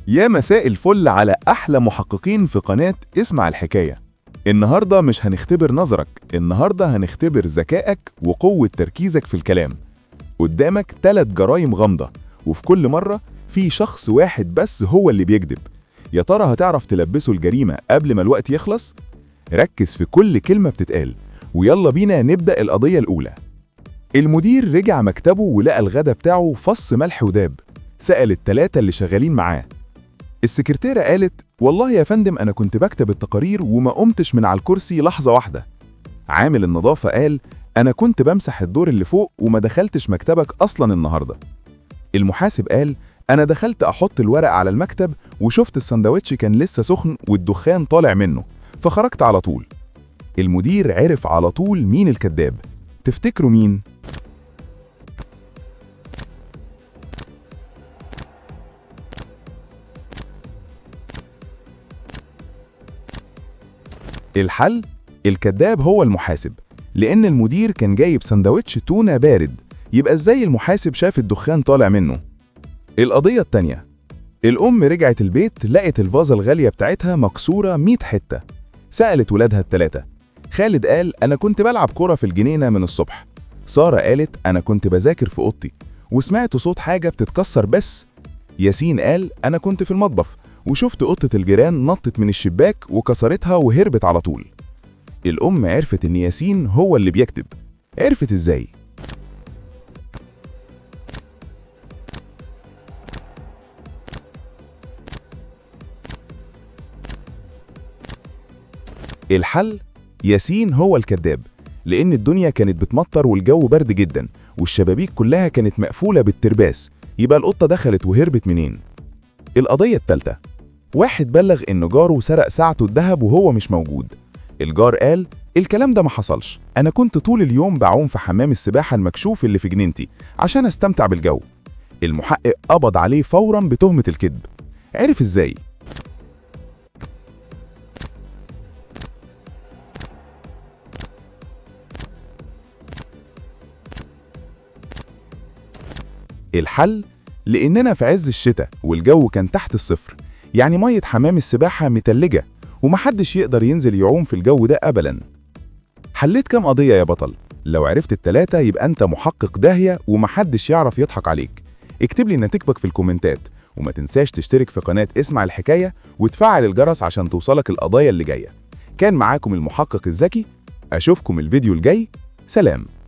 يا مساء الفل على أحلى محققين في قناة اسمع الحكاية. النهاردة مش هنختبر نظرك، النهاردة هنختبر ذكائك وقوة تركيزك في الكلام. قدامك 3 جرايم غامضة، وفي كل مرة في شخص واحد بس هو اللي بيكذب. يا ترى هتعرف تلبسه الجريمة قبل ما الوقت يخلص؟ ركز في كل كلمة بتتقال، ويلا بينا نبدأ القضية الأولى. المدير رجع مكتبه ولقى الغدا بتاعه فص ملح وداب. سأل ال3 اللي شغالين معاه. السكرتيرة قالت: والله يا فندم أنا كنت بكتب التقارير وما قمتش من على الكرسي لحظة واحدة. عامل النظافة قال: أنا كنت بمسح الدور اللي فوق وما دخلتش مكتبك أصلا النهاردة. المحاسب قال: أنا دخلت أحط الورق على المكتب وشفت السندوتش كان لسه سخن والدخان طالع منه، فخرجت على طول. المدير عرف على طول مين الكذاب. تفتكروا مين؟ الحل؟ الكذاب هو المحاسب، لأن المدير كان جايب سندوتش تونة بارد، يبقى ازاي المحاسب شاف الدخان طالع منه؟ القضية التانية. الأم رجعت البيت لقت الفازة الغالية بتاعتها مكسورة 100 حتة. سألت ولادها ال3. خالد قال: أنا كنت بلعب كرة في الجنينة من الصبح. سارة قالت: أنا كنت بذاكر في أوضتي وسمعت صوت حاجة بتتكسر بس. ياسين قال: أنا كنت في المطبخ وشفت قطة الجيران نطت من الشباك وكسرتها وهربت على طول. الأم عرفت إن ياسين هو اللي بيكتب. عرفت إزاي؟ الحل؟ ياسين هو الكذاب، لأن الدنيا كانت بتمطر والجو برد جدا والشبابيك كلها كانت مقفولة بالترباس، يبقى القطة دخلت وهربت منين؟ القضية التالتة. واحد بلغ إن جاره سرق ساعته الذهب وهو مش موجود. الجار قال: الكلام ده ما حصلش، أنا كنت طول اليوم بعوم في حمام السباحة المكشوف اللي في جنينتي عشان أستمتع بالجو. المحقق قبض عليه فورا بتهمة الكذب. عرف إزاي؟ الحل؟ لأننا في عز الشتاء والجو كان تحت الصفر، يعني مية حمام السباحة متلجة ومحدش يقدر ينزل يعوم في الجو ده أبدا. حليت كام قضية يا بطل؟ لو عرفت ال3 يبقى أنت محقق داهية ومحدش يعرف يضحك عليك. اكتب لي نتيجتك في الكومنتات، وما تنساش تشترك في قناة اسمع الحكاية وتفعل الجرس عشان توصلك القضايا اللي جاية. كان معاكم المحقق الذكي، أشوفكم الفيديو الجاي. سلام.